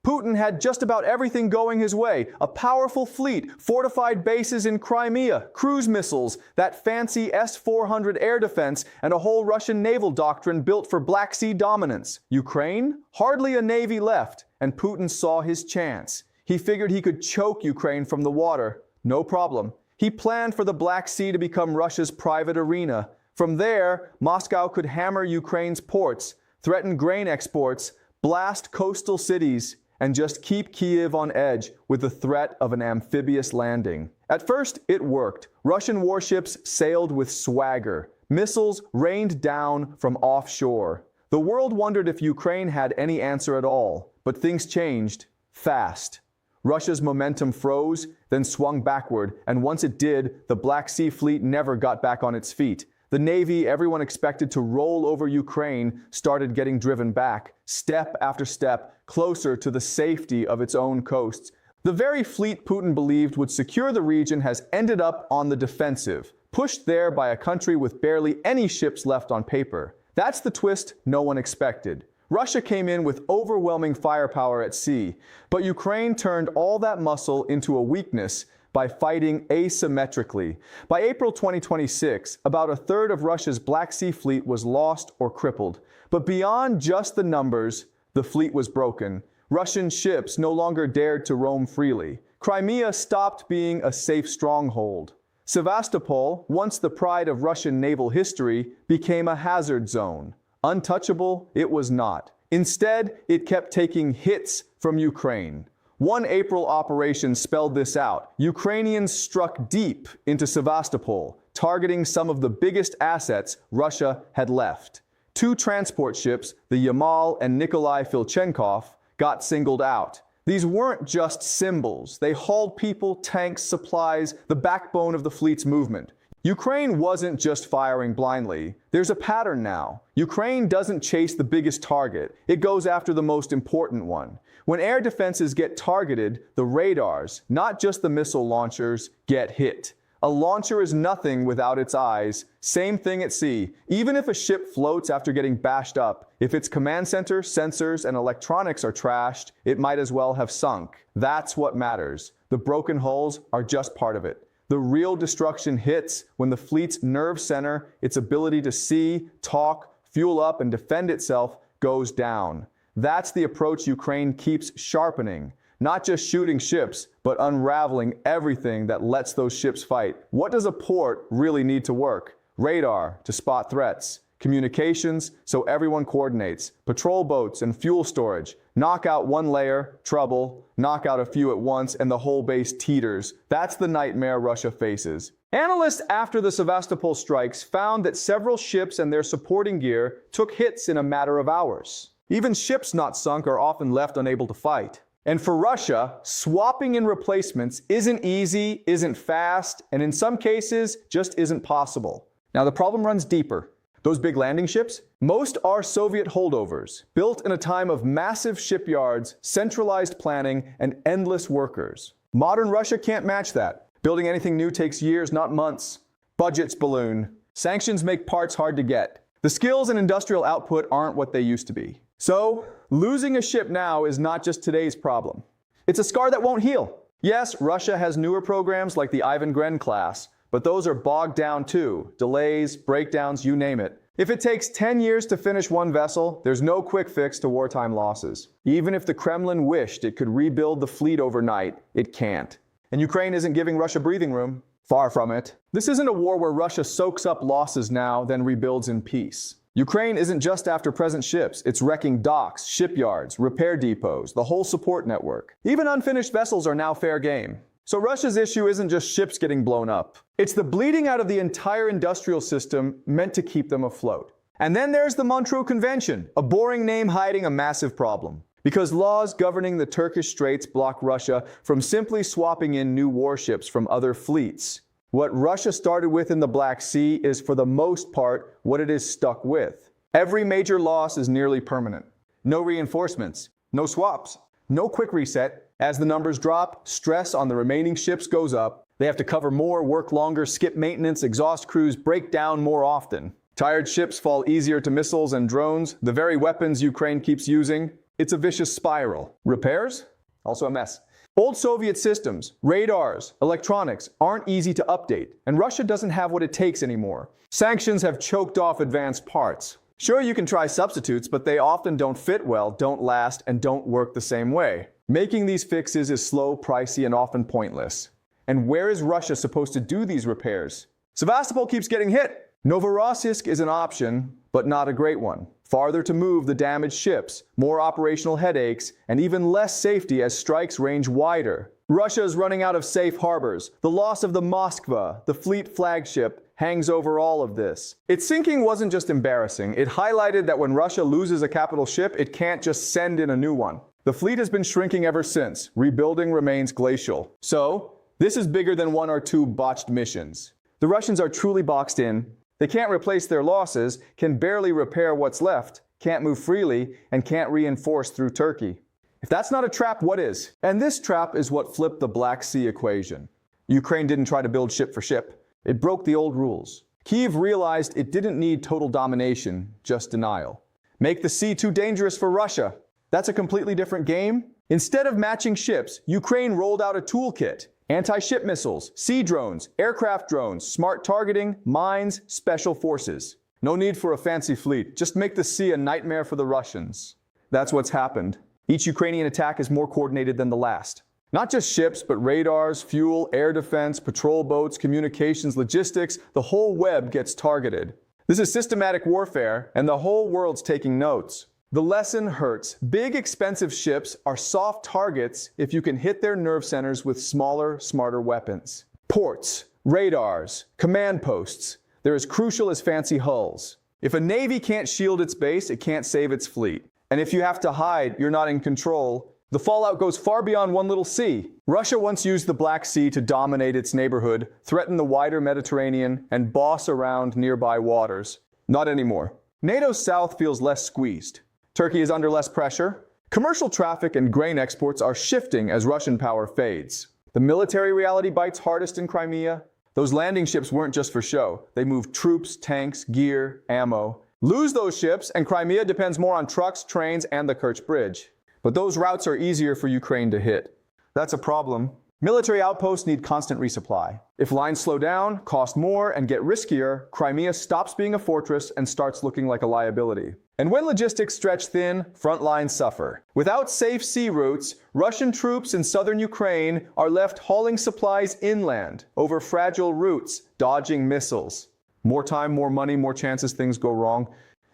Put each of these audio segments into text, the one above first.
Putin had just about everything going his way: a powerful fleet, fortified bases in Crimea, cruise missiles, that fancy S-400 air defense, and a whole Russian naval doctrine built for Black Sea dominance. Ukraine? Hardly a navy left, and Putin saw his chance. He figured he could choke Ukraine from the water. No problem. He planned for the Black Sea to become Russia's private arena. From there, Moscow could hammer Ukraine's ports, threaten grain exports, blast coastal cities, and just keep Kyiv on edge with the threat of an amphibious landing. At first, it worked. Russian warships sailed with swagger. Missiles rained down from offshore. The world wondered if Ukraine had any answer at all. But things changed fast. Russia's momentum froze, then swung backward, and once it did, the Black Sea Fleet never got back on its feet. The Navy everyone expected to roll over Ukraine started getting driven back, step after step, closer to the safety of its own coasts. The very fleet Putin believed would secure the region has ended up on the defensive, pushed there by a country with barely any ships left on paper. That's the twist no one expected. Russia came in with overwhelming firepower at sea, but Ukraine turned all that muscle into a weakness by fighting asymmetrically. By April 2026, about a third of Russia's Black Sea Fleet was lost or crippled. But beyond just the numbers, the fleet was broken. Russian ships no longer dared to roam freely. Crimea stopped being a safe stronghold. Sevastopol, once the pride of Russian naval history, became a hazard zone. Untouchable, it was not. Instead, it kept taking hits from Ukraine. One April operation spelled this out. Ukrainians struck deep into Sevastopol, targeting some of the biggest assets Russia had left. Two transport ships, the Yamal and Nikolai Filchenkov, got singled out. These weren't just symbols. They hauled people, tanks, supplies, the backbone of the fleet's movement. Ukraine wasn't just firing blindly. There's a pattern now. Ukraine doesn't chase the biggest target. It goes after the most important one. When air defenses get targeted, the radars, not just the missile launchers, get hit. A launcher is nothing without its eyes. Same thing at sea. Even if a ship floats after getting bashed up, if its command center, sensors, and electronics are trashed, it might as well have sunk. That's what matters. The broken hulls are just part of it. The real destruction hits when the fleet's nerve center, its ability to see, talk, fuel up, and defend itself, goes down. That's the approach Ukraine keeps sharpening. Not just shooting ships, but unraveling everything that lets those ships fight. What does a port really need to work? Radar to spot threats. Communications so everyone coordinates. Patrol boats and fuel storage. Knock out one layer, trouble. Knock out a few at once, and the whole base teeters. That's the nightmare Russia faces. Analysts after the Sevastopol strikes found that several ships and their supporting gear took hits in a matter of hours. Even ships not sunk are often left unable to fight. And for Russia, swapping in replacements isn't easy, isn't fast, and in some cases just isn't possible. Now the problem runs deeper. Those big landing ships? Most are Soviet holdovers, built in a time of massive shipyards, centralized planning, and endless workers. Modern Russia can't match that. Building anything new takes years, not months. Budgets balloon. Sanctions make parts hard to get. The skills and industrial output aren't what they used to be. So, losing a ship now is not just today's problem. It's a scar that won't heal. Yes, Russia has newer programs like the Ivan Gren class, but those are bogged down too. Delays, breakdowns, you name it. If it takes 10 years to finish one vessel, there's no quick fix to wartime losses. Even if the Kremlin wished it could rebuild the fleet overnight, it can't. And Ukraine isn't giving Russia breathing room. Far from it. This isn't a war where Russia soaks up losses now, then rebuilds in peace. Ukraine isn't just after present ships, it's wrecking docks, shipyards, repair depots, the whole support network. Even unfinished vessels are now fair game. So Russia's issue isn't just ships getting blown up. It's the bleeding out of the entire industrial system meant to keep them afloat. And then there's the Montreux Convention, a boring name hiding a massive problem. Because laws governing the Turkish Straits block Russia from simply swapping in new warships from other fleets. What Russia started with in the Black Sea is, for the most part, what it is stuck with. Every major loss is nearly permanent. No reinforcements, no swaps, no quick reset. As the numbers drop, stress on the remaining ships goes up. They have to cover more, work longer, skip maintenance, exhaust crews, break down more often. Tired ships fall easier to missiles and drones, the very weapons Ukraine keeps using. It's a vicious spiral. Repairs? Also a mess. Old Soviet systems, radars, electronics aren't easy to update, and Russia doesn't have what it takes anymore. Sanctions have choked off advanced parts. Sure, you can try substitutes, but they often don't fit well, don't last, and don't work the same way. Making these fixes is slow, pricey, and often pointless. And where is Russia supposed to do these repairs? Sevastopol keeps getting hit. Novorossiysk is an option, but not a great one. Farther to move the damaged ships, more operational headaches, and even less safety as strikes range wider. Russia is running out of safe harbors. The loss of the Moskva, the fleet flagship, hangs over all of this. Its sinking wasn't just embarrassing. It highlighted that when Russia loses a capital ship, it can't just send in a new one. The fleet has been shrinking ever since. Rebuilding remains glacial. So, this is bigger than one or two botched missions. The Russians are truly boxed in. They can't replace their losses, can barely repair what's left, can't move freely, and can't reinforce through Turkey. If that's not a trap, what is? And this trap is what flipped the Black Sea equation. Ukraine didn't try to build ship for ship. It broke the old rules. Kyiv realized it didn't need total domination, just denial. Make the sea too dangerous for Russia. That's a completely different game. Instead of matching ships, Ukraine rolled out a toolkit. Anti-ship missiles, sea drones, aircraft drones, smart targeting, mines, special forces. No need for a fancy fleet. Just make the sea a nightmare for the Russians. That's what's happened. Each Ukrainian attack is more coordinated than the last. Not just ships, but radars, fuel, air defense, patrol boats, communications, logistics, the whole web gets targeted. This is systematic warfare, and the whole world's taking notes. The lesson hurts. Big, expensive ships are soft targets if you can hit their nerve centers with smaller, smarter weapons. Ports, radars, command posts, they're as crucial as fancy hulls. If a navy can't shield its base, it can't save its fleet. And if you have to hide, you're not in control. The fallout goes far beyond one little sea. Russia once used the Black Sea to dominate its neighborhood, threaten the wider Mediterranean, and boss around nearby waters. Not anymore. NATO's south feels less squeezed. Turkey is under less pressure. Commercial traffic and grain exports are shifting as Russian power fades. The military reality bites hardest in Crimea. Those landing ships weren't just for show. They moved troops, tanks, gear, ammo. Lose those ships, and Crimea depends more on trucks, trains, and the Kerch Bridge. But those routes are easier for Ukraine to hit. That's a problem. Military outposts need constant resupply. If lines slow down, cost more, and get riskier, Crimea stops being a fortress and starts looking like a liability. And when logistics stretch thin, front lines suffer. Without safe sea routes, Russian troops in southern Ukraine are left hauling supplies inland, over fragile routes, dodging missiles. More time, more money, more chances things go wrong.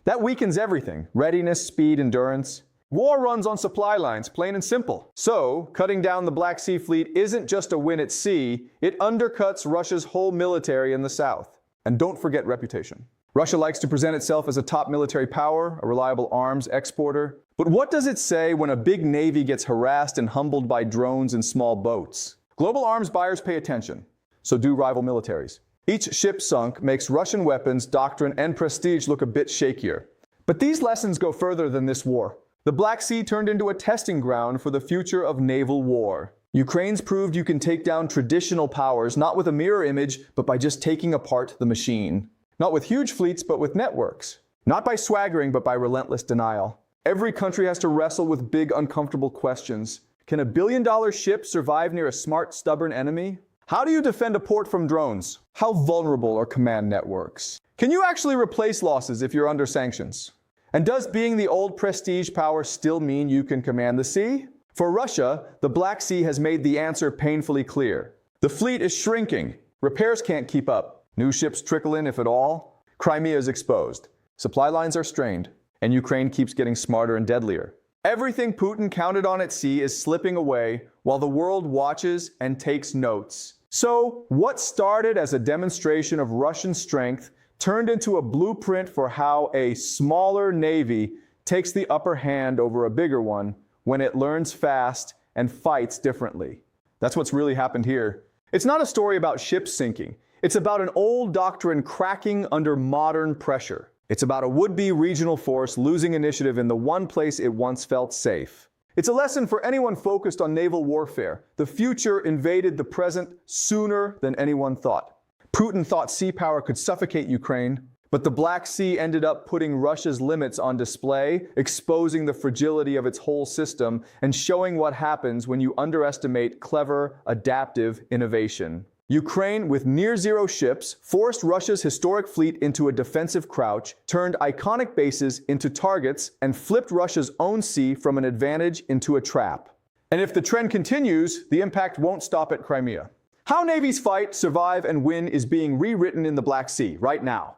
That weakens everything: readiness, speed, endurance. War runs on supply lines, plain and simple. So, cutting down the Black Sea Fleet isn't just a win at sea, it undercuts Russia's whole military in the south. And don't forget reputation. Russia likes to present itself as a top military power, a reliable arms exporter. But what does it say when a big navy gets harassed and humbled by drones and small boats? Global arms buyers pay attention. So do rival militaries. Each ship sunk makes Russian weapons, doctrine, and prestige look a bit shakier. But these lessons go further than this war. The Black Sea turned into a testing ground for the future of naval war. Ukraine's proved you can take down traditional powers, not with a mirror image, but by just taking apart the machine. Not with huge fleets, but with networks. Not by swaggering, but by relentless denial. Every country has to wrestle with big, uncomfortable questions. Can a billion-dollar ship survive near a smart, stubborn enemy? How do you defend a port from drones? How vulnerable are command networks? Can you actually replace losses if you're under sanctions? And does being the old prestige power still mean you can command the sea? For Russia, the Black Sea has made the answer painfully clear. The fleet is shrinking. Repairs can't keep up. New ships trickle in, if at all. Crimea is exposed. Supply lines are strained. And Ukraine keeps getting smarter and deadlier. Everything Putin counted on at sea is slipping away while the world watches and takes notes. So, what started as a demonstration of Russian strength turned into a blueprint for how a smaller navy takes the upper hand over a bigger one when it learns fast and fights differently. That's what's really happened here. It's not a story about ships sinking. It's about an old doctrine cracking under modern pressure. It's about a would-be regional force losing initiative in the one place it once felt safe. It's a lesson for anyone focused on naval warfare. The future invaded the present sooner than anyone thought. Putin thought sea power could suffocate Ukraine, But the Black Sea ended up putting Russia's limits on display, exposing the fragility of its whole system, and showing what happens when you underestimate clever, adaptive innovation. Ukraine, with near-zero ships, forced Russia's historic fleet into a defensive crouch, turned iconic bases into targets, and flipped Russia's own sea from an advantage into a trap. And if the trend continues, the impact won't stop at Crimea. How navies fight, survive, and win is being rewritten in the Black Sea right now.